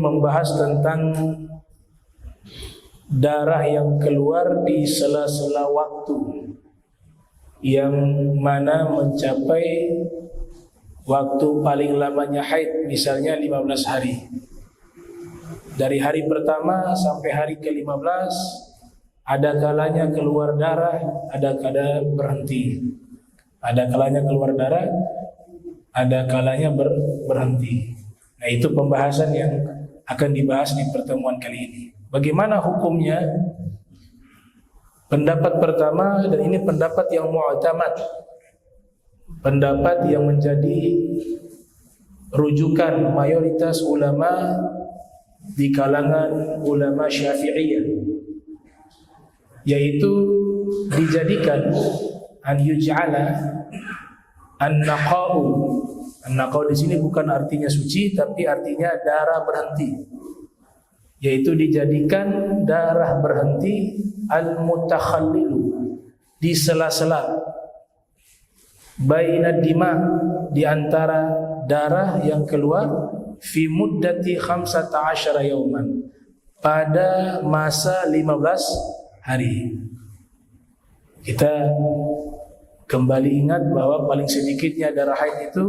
membahas tentang darah yang keluar di sela-sela waktu yang mana mencapai waktu paling lamanya haid, misalnya 15 hari. Dari hari pertama sampai hari ke-15 ada kalanya keluar darah, ada kalanya berhenti. Ada kalanya keluar darah, ada kalanya berhenti. Nah, itu pembahasan yang akan dibahas di pertemuan kali ini. Bagaimana hukumnya? Pendapat pertama, dan ini pendapat yang mu'tamad, pendapat yang menjadi rujukan mayoritas ulama di kalangan ulama Syafi'iyah, yaitu dijadikan an yuj'ala an-naqa'u. An-naqa'u di sini bukan artinya suci, tapi artinya darah berhenti, yaitu dijadikan darah berhenti al-mutakhallilu, di sela-sela baina dima, di antara darah yang keluar, fi muddati 15 yauman, pada masa 15 hari. Kita kembali ingat bahwa paling sedikitnya darah haid itu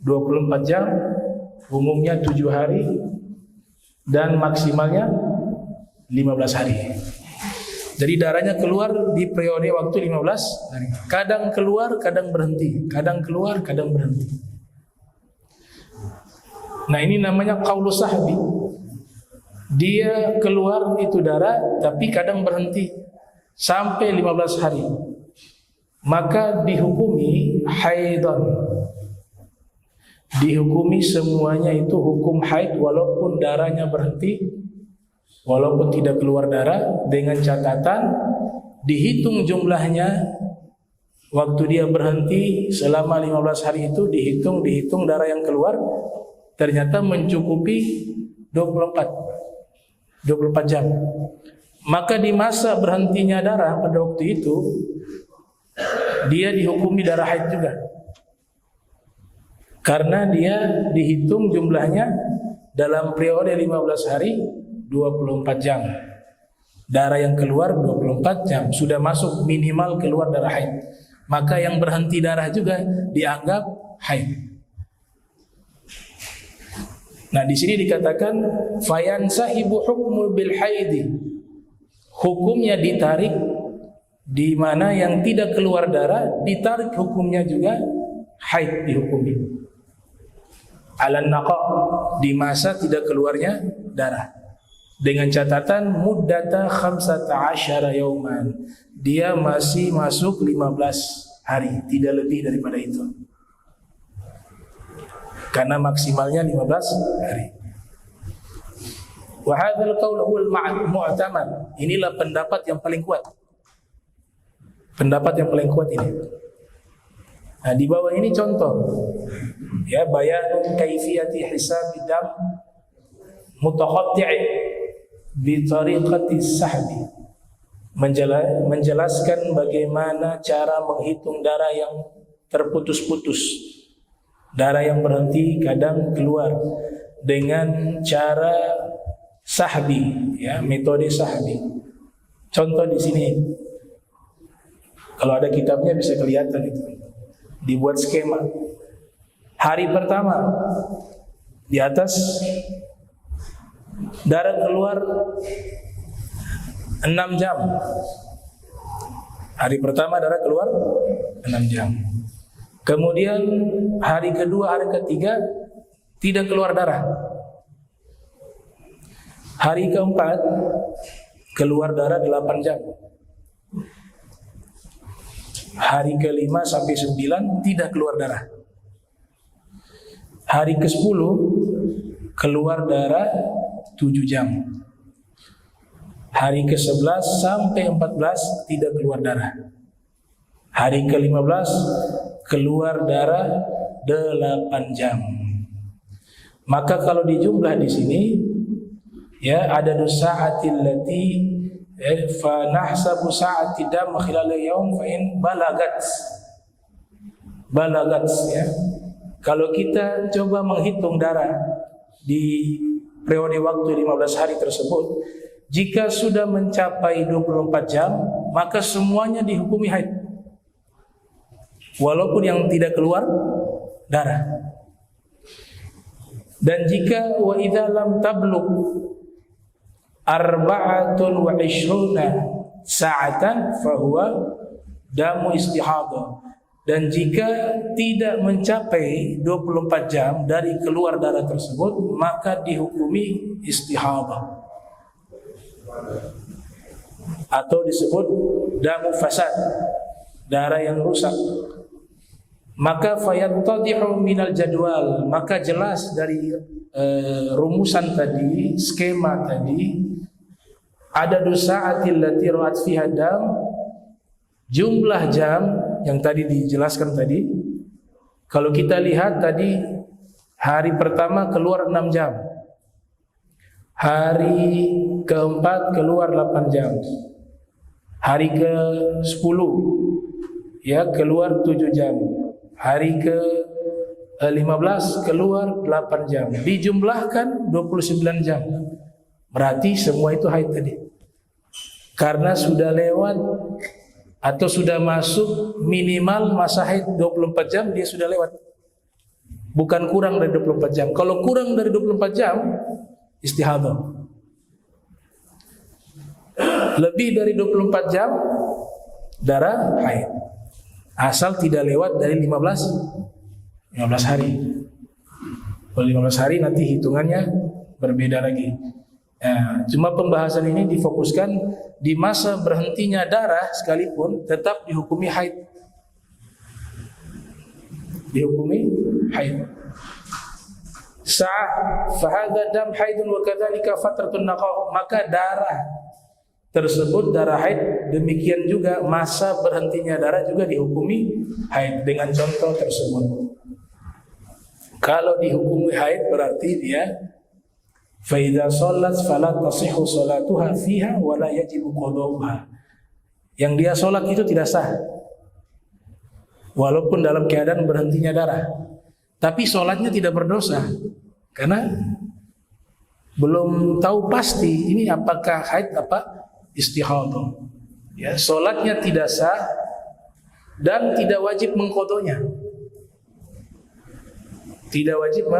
24 jam, umumnya 7 hari, dan maksimalnya 15 hari. Jadi darahnya keluar di periode waktu 15 hari. Kadang keluar, kadang berhenti. Kadang keluar, kadang berhenti. Nah, ini namanya qaulu sahbi. Dia keluar itu darah, tapi kadang berhenti sampai 15 hari. Maka dihukumi haidon. Dihukumi semuanya itu hukum haid, walaupun darahnya berhenti, walaupun tidak keluar darah, dengan catatan dihitung jumlahnya. Waktu dia berhenti selama 15 hari itu dihitung darah yang keluar, ternyata mencukupi 24 jam. Maka di masa berhentinya darah pada waktu itu, dia dihukumi darah haid juga, karena dia dihitung jumlahnya dalam periode 15 hari 24 jam. Darah yang keluar 24 jam, sudah masuk minimal keluar darah haid. Maka yang berhenti darah juga dianggap haid. Nah, di sini dikatakan fayansahibu hukmul bil haidi. Hukumnya ditarik, di mana yang tidak keluar darah ditarik hukumnya juga haid dihukumi. Alan naqa, di masa tidak keluarnya darah. Dengan catatan muddata 15 yauman. Dia masih masuk 15 hari, tidak lebih daripada itu. Karena maksimalnya 15 hari. Wa hadzal qaul huwal mu'tamad. Inilah pendapat yang paling kuat. Pendapat yang paling kuat ini. Nah, di bawah ini contoh. Ya, bayan kaifiyati hisab dam mutaqatti' bi tariqati sahbi. Menjelaskan bagaimana cara menghitung darah yang terputus-putus. Darah yang berhenti kadang keluar dengan cara sahbi, ya, metode sahbi. Contoh di sini, kalau ada kitabnya bisa kelihatan itu, dibuat skema. Hari pertama di atas darah keluar 6 jam. Hari pertama darah keluar 6 jam. Kemudian hari kedua, hari ketiga tidak keluar darah. Hari keempat keluar darah 8 jam. Hari kelima sampai 9 tidak keluar darah. Hari ke-10 keluar darah 7 jam. Hari ke-11 sampai 14 tidak keluar darah. Hari ke-15 keluar darah 8 jam. Maka kalau dijumlah di sini, ya, ada sa'atil lati fa nahsabu sa'ati dam khilal yaum fa in balagat, ya. Kalau kita coba menghitung darah di periode waktu 15 hari tersebut, jika sudah mencapai 24 jam, maka semuanya dihukumi haid. Walaupun yang tidak keluar darah. Dan jika wa idza lam tablugh arba'atun wa ishruna sa'atan fahuwa damu istihadah. Dan jika tidak mencapai 24 jam dari keluar darah tersebut, maka dihukumi istihadah atau disebut damu fasad, darah yang rusak. Maka fayattadihu minal jadwal, maka jelas dari rumusan tadi, skema tadi, ada sa'atil lati ra'at fiha dam, jumlah jam yang tadi dijelaskan tadi. Kalau kita lihat tadi, hari pertama keluar 6 jam, hari keempat keluar 8 jam, hari ke-10 ya keluar 7 jam, hari ke-15 keluar 8 jam, dijumlahkan 29 jam. Berarti semua itu haid tadi. Karena sudah lewat atau sudah masuk minimal masa haid 24 jam, dia sudah lewat. Bukan kurang dari 24 jam. Kalau kurang dari 24 jam, istihadah. Lebih dari 24 jam, darah haid. Asal tidak lewat dari 15 hari. Kalau 15 hari nanti hitungannya berbeda lagi. Nah, cuma pembahasan ini difokuskan di masa berhentinya darah sekalipun tetap dihukumi haid. Dihukumi haid. Fahadha dam haidun wa kadzalika fatratun naqah, maka darah tersebut darah haid, demikian juga masa berhentinya darah juga dihukumi haid dengan contoh tersebut. Kalau dihukumi haid berarti dia fa idza shallat fala tasihhu salatuha fiha wa la yajibu qada'uha. Yang dia salat itu tidak sah walaupun dalam keadaan berhentinya darah. Tapi salatnya tidak berdosa karena belum tahu pasti ini apakah haid apa istihadah. Ya, salatnya tidak sah dan tidak wajib mengqadanya. Tidak wajib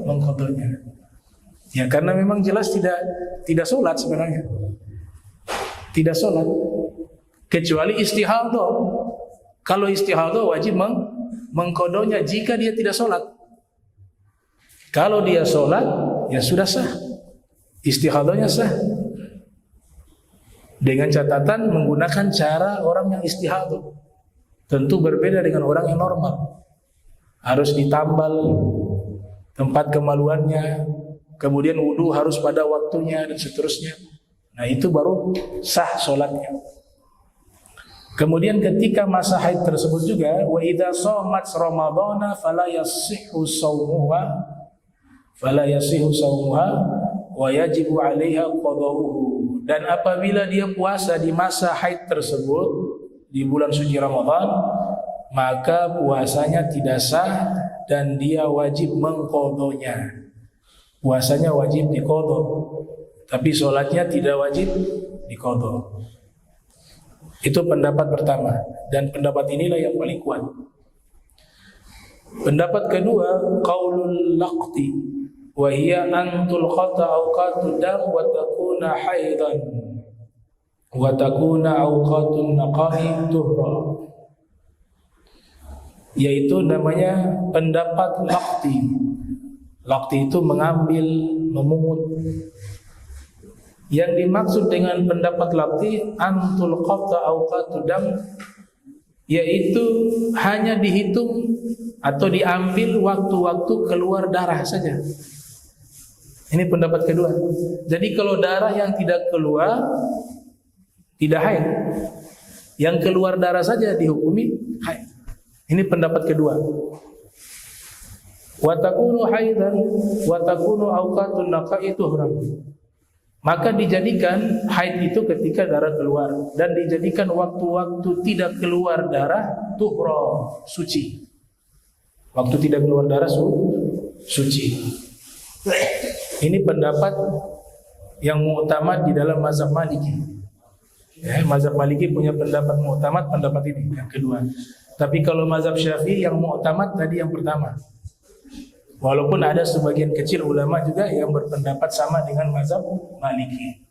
mengqadanya. Ya, karena memang jelas tidak sholat sebenarnya. Tidak sholat kecuali istihadah. Kalau istihadah wajib mengqadanya jika dia tidak sholat. Kalau dia sholat, ya sudah sah. Istihadahnya sah. Dengan catatan menggunakan cara orang yang istihadah. Tentu berbeda dengan orang yang normal. Harus ditambal tempat kemaluannya, kemudian wudu harus pada waktunya dan seterusnya. Nah, itu baru sah sholatnya. Kemudian ketika masa haid tersebut juga, wa idza shamat ramadhana fala yasihhu shaumuha wa yajibu 'alaiha qada'uhu. Dan apabila dia puasa di masa haid tersebut di bulan suci Ramadan, maka puasanya tidak sah dan dia wajib mengqadanya. Puasanya wajib diqadha, tapi sholatnya tidak wajib diqadha. Itu pendapat pertama, dan pendapat inilah yang paling kuat. Pendapat kedua, qaulul laqti wa hiya an tulqata awqatud dam wa takuna haidan wa takuna awqatun naqahi tuhra. Yaitu namanya pendapat laqti. Laqti itu mengambil, memungut. Yang dimaksud dengan pendapat laqti antul qata awqatud dam, yaitu hanya dihitung atau diambil waktu-waktu keluar darah saja. Ini pendapat kedua. Jadi kalau darah yang tidak keluar tidak haid. Yang keluar darah saja dihukumi haid. Ini pendapat kedua. Wa takunu haidan wa takunu awqatun naqa'i tuhran. Maka dijadikan haid itu ketika darah keluar, dan dijadikan waktu-waktu tidak keluar darah tuhra, suci. Waktu tidak keluar darah suci. Ini pendapat yang mu'tamad di dalam mazhab Maliki. Ya, mazhab Maliki punya pendapat mu'tamad, pendapat ini yang kedua. Tapi kalau mazhab Syafi'i yang mu'tamad tadi yang pertama. Walaupun ada sebagian kecil ulama juga yang berpendapat sama dengan mazhab Maliki.